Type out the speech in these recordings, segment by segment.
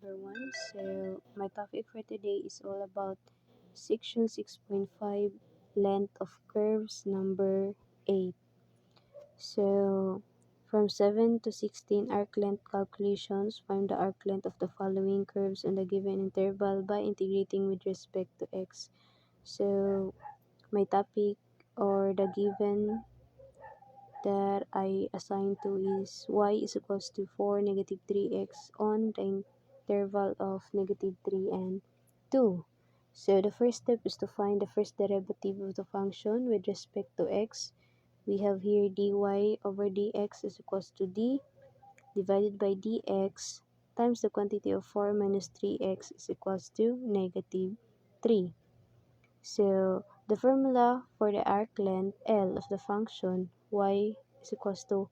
number 1. So, my topic for today is all about section 6.5, length of curves, number 8. So, from 7 to 16 arc length calculations, find the arc length of the following curves on the given interval by integrating with respect to x. So, my topic or the given that I assign to is y is equals to 4, negative 3x on the interval of negative 3 and 2. So the first step is to find the first derivative of the function with respect to x. We have here dy over dx is equals to d divided by dx times the quantity of 4 minus 3x is equals to negative 3. So the formula for the arc length L of the function y is equals to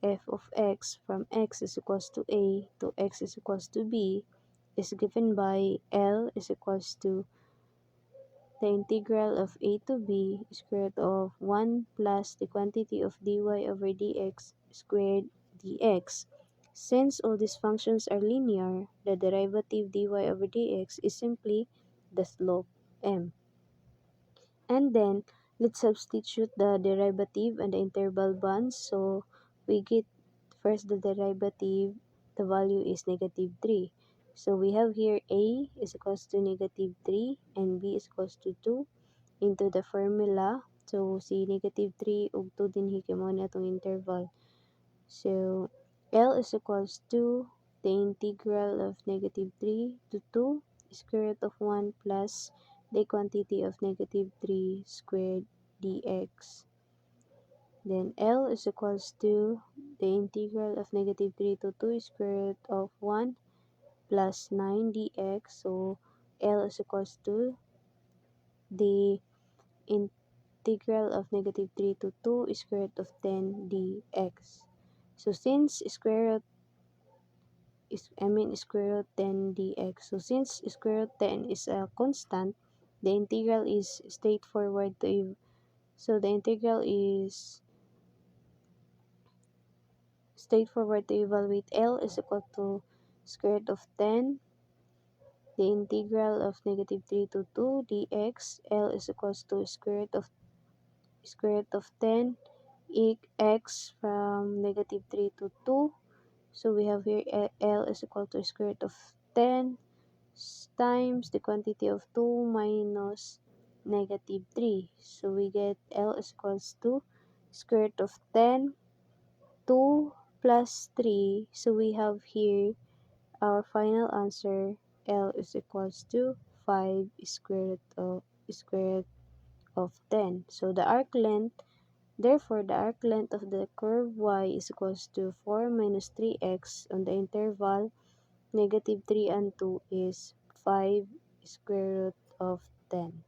f of x from x is equals to a to x is equals to b is given by L is equals to the integral of a to b square root of 1 plus the quantity of dy over dx squared dx. Since all these functions are linear, the derivative dy over dx is simply the slope m. And then, let's substitute the derivative and the interval bonds. So, we get first the derivative, the value is negative 3. So, we have here a is equals to negative 3 and b is equals to 2 into the formula. So, si negative 3 ug 2 din hikimo na itong interval. So, L is equals to the integral of negative 3 to 2 square root of 1 plus the quantity of negative 3 squared dx. Then L is equals to the integral of negative 3 to 2 square root of 1 plus 9 dx. So L is equals to the integral of negative 3 to 2 square root of 10 dx. So since square root 10 dx. So since square root 10 is a constant, the integral is straightforward to so the integral is straightforward to evaluate. L is equal to square root of 10, the integral of negative 3 to 2 dx. L is equals to square root of 10 x from negative 3 to 2. So we have here L is equal to square root of 10 times the quantity of 2 minus negative 3. So we get L is equals to square root of 10, 2 plus 3. So we have here our final answer. L is equals to 5 square root of 10. So the arc length, therefore the arc length of the curve y is equals to 4 minus 3x on the interval negative 3 and 2 is 5 square root of 10.